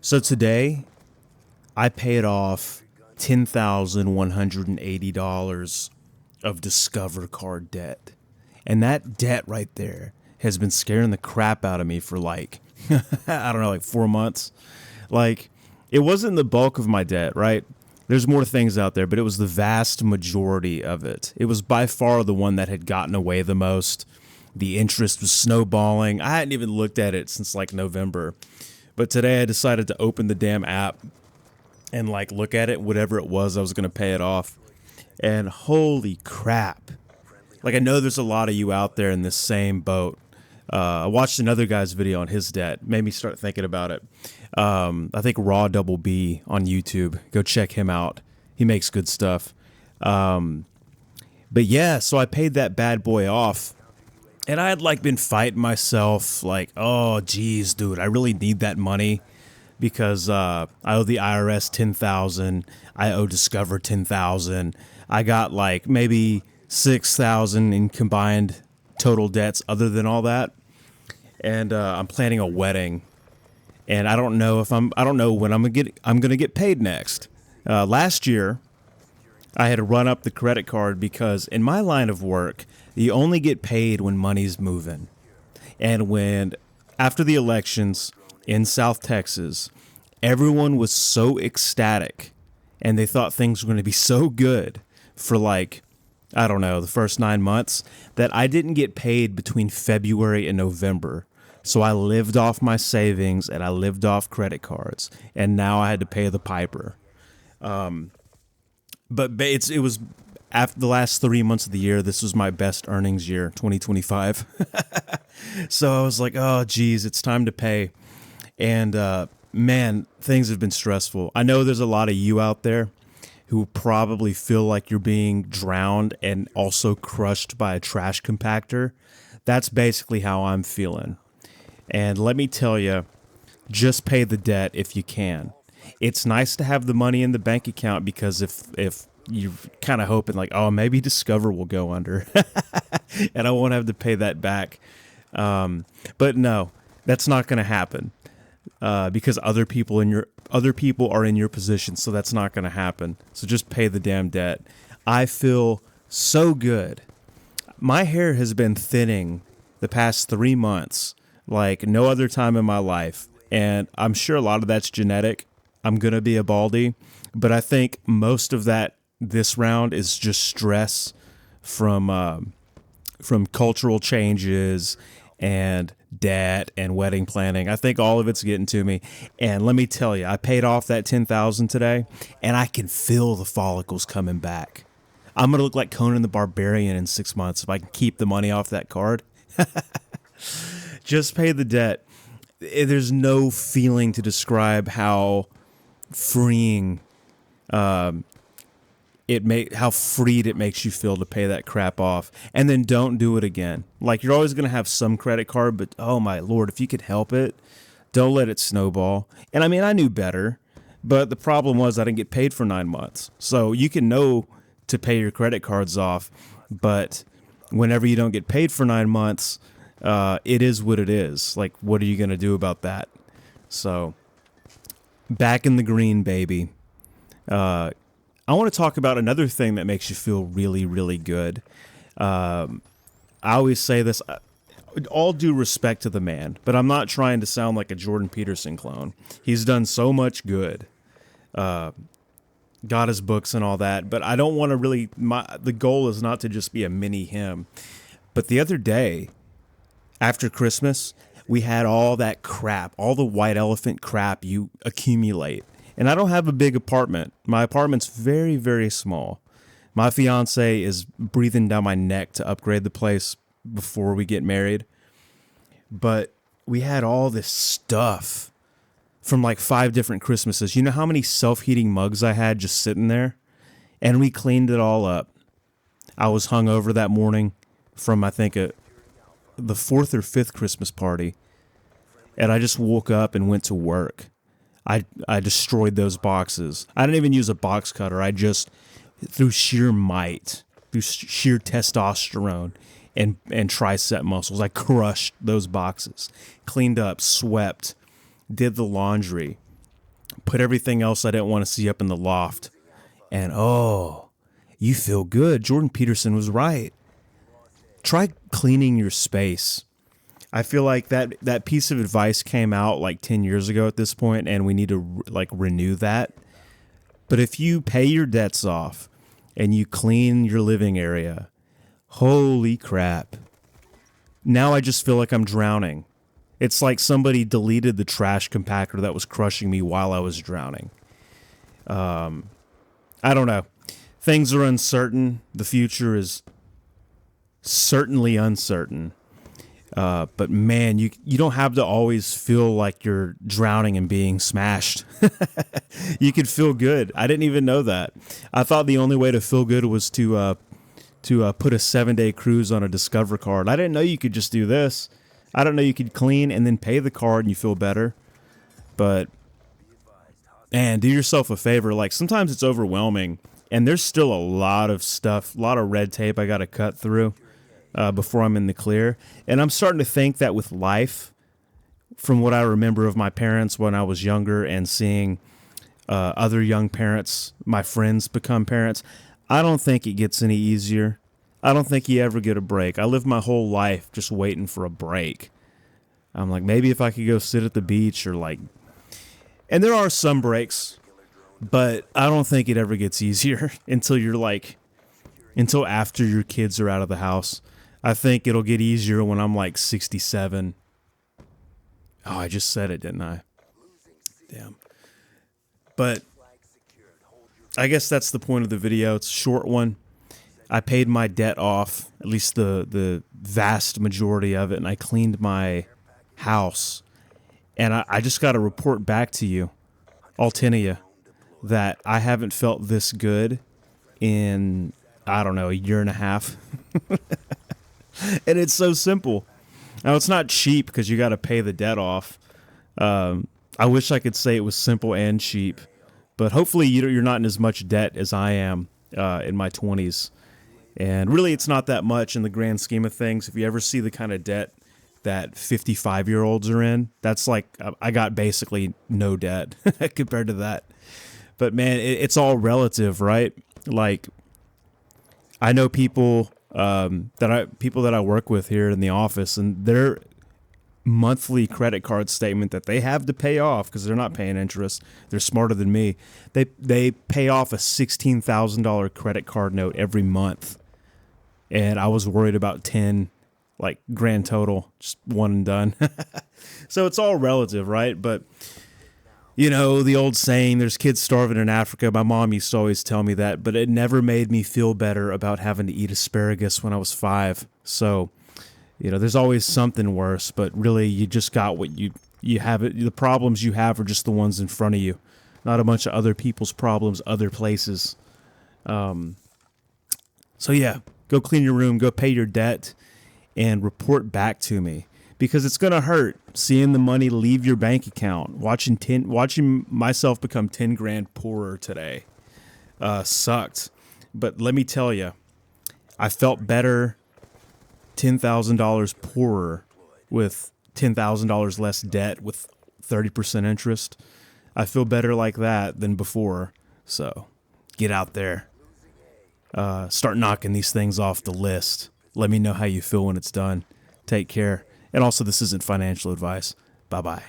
So today, I paid off $10,180 of Discover card debt. And that debt right there has been scaring the crap out of me for like, I don't know, like 4 months. Like, it wasn't the bulk of my debt, right? There's more things out there, but it was the vast majority of it. It was by far the one that had gotten away the most. The interest was snowballing. I hadn't even looked at it since like November. But today I decided to open the damn app and like look at it, whatever it was, I was going to pay it off. And holy crap. Like, I know there's a lot of you out there in this same boat. I watched another guy's video on his debt. Made me start thinking about it. I think Raw Double B on YouTube. Go check him out. He makes good stuff. But yeah, so I paid that bad boy off. And I had like been fighting myself like, oh, geez, dude, I really need that money because I owe the IRS $10,000. I owe Discover $10,000. I got like maybe $6,000 in combined total debts other than all that. And I'm planning a wedding. And I don't know when I'm gonna get paid next. Last year, I had to run up the credit card because in my line of work, you only get paid when money's moving. And when, after the elections in South Texas, everyone was so ecstatic and they thought things were going to be so good for like, I don't know, the first 9 months that I didn't get paid between February and November. So I lived off my savings and I lived off credit cards. And now I had to pay the piper. But it was after the last 3 months of the year, this was my best earnings year, 2025. So I was like, oh, geez, it's time to pay. And man, things have been stressful. I know there's a lot of you out there who probably feel like you're being drowned and also crushed by a trash compactor. That's basically how I'm feeling. And let me tell you, just pay the debt if you can. It's nice to have the money in the bank account because if you're kind of hoping like, oh, maybe Discover will go under and I won't have to pay that back. But no, that's not going to happen because other people are in your position. So that's not going to happen. So just pay the damn debt. I feel so good. My hair has been thinning the past 3 months like no other time in my life. And I'm sure a lot of that's genetic. I'm going to be a baldy, but I think most of that this round is just stress from cultural changes and debt and wedding planning. I think all of it's getting to me. And let me tell you, I paid off that $10,000 today and I can feel the follicles coming back. I'm going to look like Conan the Barbarian in 6 months if I can keep the money off that card. Just pay the debt. There's no feeling to describe how freeing how freed it makes you feel to pay that crap off. And then don't do it again. Like, you're always going to have some credit card, but oh my Lord, if you could help it, don't let it snowball. And I mean, I knew better, but the problem was I didn't get paid for 9 months. So you can know to pay your credit cards off, but whenever you don't get paid for 9 months, it is what it is. Like, what are you going to do about that? So, back in the green, baby. I want to talk about another thing that makes you feel really, really good. I always say this, all due respect to the man, but I'm not trying to sound like a Jordan Peterson clone. He's done so much good. Got his books and all that, but I don't want to really, the goal is not to just be a mini him. But the other day, after Christmas, we had all that crap, all the white elephant crap you accumulate. And I don't have a big apartment. My apartment's very, very small. My fiance is breathing down my neck to upgrade the place before we get married. But we had all this stuff from like 5 different Christmases. You know how many self-heating mugs I had just sitting there? And we cleaned it all up. I was hungover that morning from, I think, the 4th or 5th Christmas party. And I just woke up and went to work. I destroyed those boxes. I didn't even use a box cutter. I just, through sheer might, through sheer testosterone and tricep muscles, I crushed those boxes. Cleaned up, swept, did the laundry. put everything else I didn't want to see up in the loft. And oh, you feel good. Jordan Peterson was right. Try cleaning your space. I feel like that piece of advice came out like 10 years ago at this point, and we need to like renew that. But if you pay your debts off and you clean your living area, holy crap. Now I just feel like I'm drowning. It's like somebody deleted the trash compactor that was crushing me while I was drowning. I don't know. Things are uncertain. The future is certainly uncertain. But man, you don't have to always feel like you're drowning and being smashed. You could feel good. I didn't even know that. I thought the only way to feel good was to put a 7-day cruise on a Discover card. I didn't know you could just do this. I don't know you could clean and then pay the card and you feel better. But man, do yourself a favor. Like sometimes it's overwhelming, and there's still a lot of stuff, a lot of red tape I got to cut through before I'm in the clear. And I'm starting to think that with life, from what I remember of my parents when I was younger and seeing other young parents, my friends become parents, I don't think it gets any easier. I don't think you ever get a break. I lived my whole life just waiting for a break. I'm like, maybe if I could go sit at the beach or like, and there are some breaks, but I don't think it ever gets easier until you're like, until after your kids are out of the house. I think it'll get easier when I'm like 67. Oh, I just said it, didn't I? Damn. But I guess that's the point of the video. It's a short one. I paid my debt off, at least the vast majority of it, and I cleaned my house. And I just got to report back to you, all 10 of you, that I haven't felt this good in, I don't know, a year and a half. And it's so simple. Now, it's not cheap because you got to pay the debt off. I wish I could say it was simple and cheap, but hopefully you're not in as much debt as I am in my 20s. And really, it's not that much in the grand scheme of things. If you ever see the kind of debt that 55-year-olds are in, that's like, I got basically no debt compared to that. But man, it's all relative, right? Like, I know people that I work with here in the office, and their monthly credit card statement that they have to pay off because they're not paying interest. They're smarter than me. They pay off a $16,000 credit card note every month. And I was worried about 10, like grand total, just one and done. So it's all relative, right? But, you know, the old saying, there's kids starving in Africa. My mom used to always tell me that, but it never made me feel better about having to eat asparagus when I was 5. So, you know, there's always something worse, but really you just got what you have. The problems you have are just the ones in front of you, not a bunch of other people's problems, other places. So yeah. Go clean your room, go pay your debt, and report back to me. Because it's going to hurt seeing the money leave your bank account. Watching myself become 10 grand poorer today sucked. But let me tell you, I felt better $10,000 poorer with $10,000 less debt with 30% interest. I feel better like that than before. So get out there. Start knocking these things off the list. Let me know how you feel when it's done. Take care. And also, this isn't financial advice. Bye-bye.